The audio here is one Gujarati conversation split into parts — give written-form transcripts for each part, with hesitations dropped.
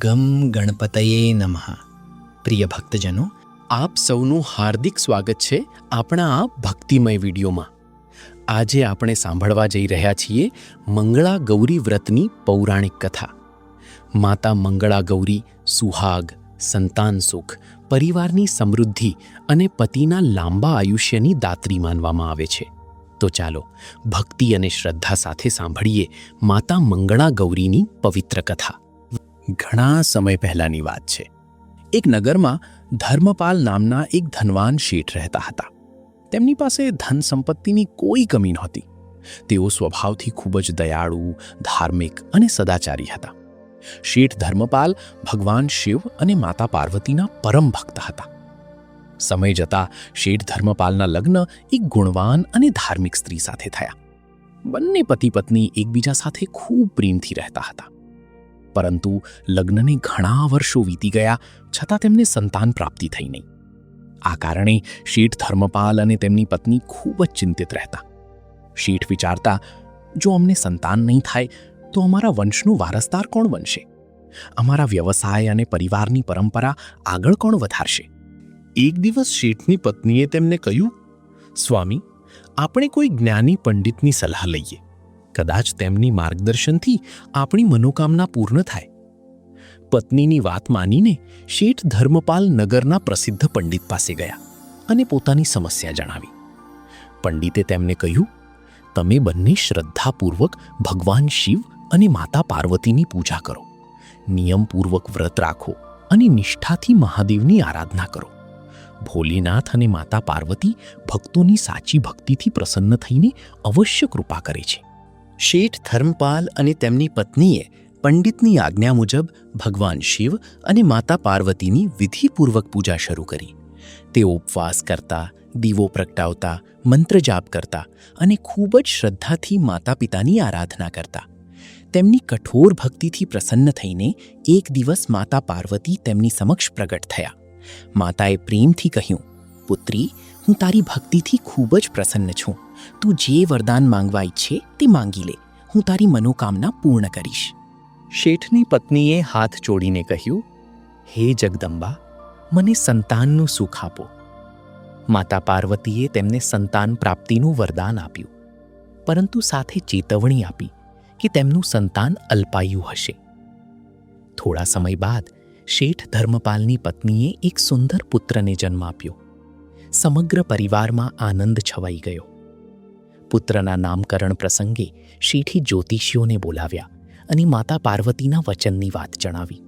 ગમ ગણપતયે નમઃ. પ્રિય ભક્તજનો, આપ સૌનું હાર્દિક સ્વાગત છે આપણા આ ભક્તિમય વિડીયોમાં. આજે આપણે સાંભળવા જઈ રહ્યા છીએ મંગળા ગૌરી વ્રતની પૌરાણિક કથા. માતા મંગળા ગૌરી સુહાગ, સંતાન સુખ, પરિવારની સમૃદ્ધિ અને પતિના લાંબા આયુષ્યની દાત્રી માનવામાં આવે છે. તો ચાલો ભક્તિ અને શ્રદ્ધા સાથે સાંભળીએ માતા મંગળા ગૌરીની પવિત્ર કથા. ઘણા સમય પહેલાંની વાત છે. એક નગરમાં ધર્મપાલ નામના એક ધનવાન શેઠ રહેતા હતા. તેમની પાસે ધન સંપત્તિની કોઈ કમી નહોતી. તેઓ સ્વભાવથી ખૂબ જ દયાળુ, ધાર્મિક અને સદાચારી હતા. શેઠ ધર્મપાલ ભગવાન શિવ અને માતા પાર્વતીના પરમ ભક્ત હતા. સમય જતાં શેઠ ધર્મપાલના લગ્ન એક ગુણવાન અને ધાર્મિક સ્ત્રી સાથે થયા. બંને પતિ પત્ની એકબીજા સાથે ખૂબ પ્રેમથી રહેતા હતા. પરંતુ લગ્નને ઘણા વર્ષો વીતી ગયા છતાં તેમને સંતાન પ્રાપ્તિ થઈ નહીં. આ કારણે શેઠ ધર્મપાલ અને તેમની પત્ની ખૂબ જ ચિંતિત રહેતા. શેઠ વિચારતા, જો અમને સંતાન નહીં થાય તો અમારા વંશનું વારસદાર કોણ બનશે? અમારા વ્યવસાય અને પરિવારની પરંપરા આગળ કોણ વધારશે? એક દિવસ શેઠની પત્નીએ તેમને કહ્યું, સ્વામી, આપણે કોઈ જ્ઞાની પંડિતની સલાહ લઈએ. કદાચ તેમની માર્ગદર્શનથી આપણી મનોકામના પૂર્ણ થાય. પત્નીની વાત માનીને શેઠ ધર્મપાલ નગરના પ્રસિદ્ધ પંડિત પાસે ગયા અને પોતાની સમસ્યા જણાવી. પંડિતે તેમને કહ્યું, તમે બંને શ્રદ્ધાપૂર્વક ભગવાન શિવ અને માતા પાર્વતીની પૂજા કરો, નિયમપૂર્વક વ્રત રાખો અને નિષ્ઠાથી મહાદેવની આરાધના કરો. ભોલેનાથ અને માતા પાર્વતી ભક્તોની સાચી ભક્તિથી પ્રસન્ન થઈને અવશ્ય કૃપા કરે છે. શેઠ ધર્મપાલ અને તેમની પત્નીએ પંડિતની આજ્ઞા મુજબ ભગવાન શિવ અને માતા પાર્વતીની વિધિપૂર્વક પૂજા શરૂ કરી. તેઓ ઉપવાસ કરતા, દીવો પ્રગટાવતા, મંત્ર જાપ કરતા અને ખૂબ જ શ્રદ્ધાથી માતા પિતાની આરાધના કરતા. તેમની કઠોર ભક્તિથી પ્રસન્ન થઈને એક દિવસ માતા પાર્વતી તેમની સમક્ષ પ્રગટ થયા. માતાએ પ્રેમથી કહ્યું, પુત્રી, હું તારી ભક્તિથી ખૂબ જ પ્રસન્ન છું. તું જે વરદાન માંગવા ઈચ્છે તે માંગી લે, હું તારી મનોકામના પૂર્ણ કરીશ. શેઠની પત્નીએ હાથ જોડીને કહ્યું, હે જગદંબા, મને સંતાનનું સુખ આપો. માતા પાર્વતીએ તેમને સંતાન પ્રાપ્તિનું વરદાન આપ્યું, પરંતુ સાથે ચેતવણી આપી કે તેમનું સંતાન અલ્પાયુ હશે. થોડા સમય બાદ શેઠ ધર્મપાલની પત્નીએ એક સુંદર પુત્રને જન્મ આપ્યો. સમગ્ર પરિવારમાં આનંદ છવાઈ ગયો. પુત્રના નામકરણ પ્રસંગે શેઠે જ્યોતિષીઓને બોલાવ્યા અને માતા પાર્વતીના વચનની વાત જણાવી.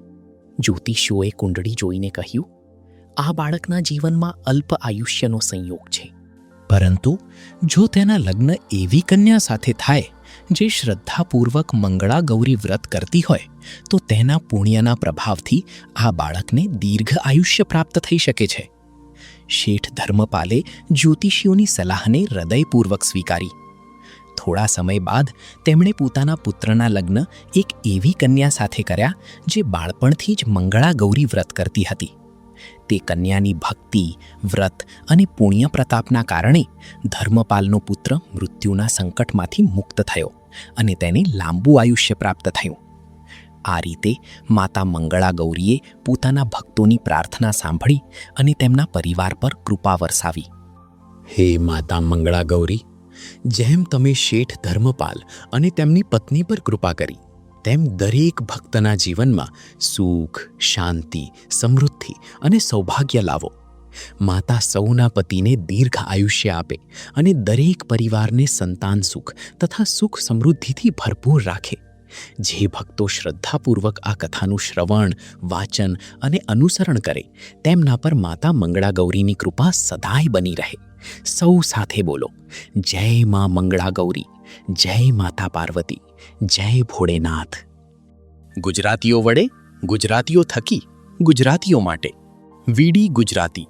જ્યોતિષીઓએ કુંડળી જોઈને કહ્યું, આ બાળકના જીવનમાં અલ્પ આયુષ્યનો સંયોગ છે, પરંતુ જો તેના લગ્ન એવી કન્યા સાથે થાય જે શ્રદ્ધાપૂર્વક મંગળા ગૌરી વ્રત કરતી હોય તો તેના પુણ્યના પ્રભાવથી આ બાળકને દીર્ઘ આયુષ્ય પ્રાપ્ત થઈ શકે છે. શેઠ ધર્મપાલે જ્યોતિષીઓની સલાહને હૃદયપૂર્વક સ્વીકારી. થોડા સમય બાદ તેમણે પોતાના પુત્રના લગ્ન એક એવી કન્યા સાથે કર્યા જે બાળપણથી જ મંગળા ગૌરી વ્રત કરતી હતી. તે કન્યાની ભક્તિ, વ્રત અને પુણ્ય પ્રતાપના કારણે ધર્મપાલનો પુત્ર મૃત્યુના સંકટમાંથી મુક્ત થયો અને તેને લાંબુ આયુષ્ય પ્રાપ્ત થયું. આ રીતે માતા મંગળા ગૌરીએ પોતાના ભક્તોની પ્રાર્થના સાંભળી અને તેમના પરિવાર પર કૃપા વરસાવી. હે માતા મંગળા ગૌરી, જેમ તમે શેઠ ધર્મપાલ અને તેમની પત્ની પર કૃપા કરી, તેમ દરેક ભક્તના જીવનમાં સુખ, શાંતિ, સમૃદ્ધિ અને સૌભાગ્ય લાવો. માતા સૌના પતિને દીર્ઘ આયુષ્ય આપે અને દરેક પરિવારને સંતાન સુખ તથા સુખ સમૃદ્ધિથી ભરપૂર રાખે. જે ભક્તો શ્રદ્ધાપૂર્વક આ કથાનું શ્રવણ, વાચન અને અનુસરણ કરે તેમના પર માતા મંગળા ગૌરીની કૃપા સદાય બની રહે. સૌ સાથે બોલો, જય મા મંગળા ગૌરી, જય માતા પાર્વતી, જય ભોળેનાથ. ગુજરાતીઓ વડે, ગુજરાતીઓ થકી, ગુજરાતીઓ માટે વીડી ગુજરાતી.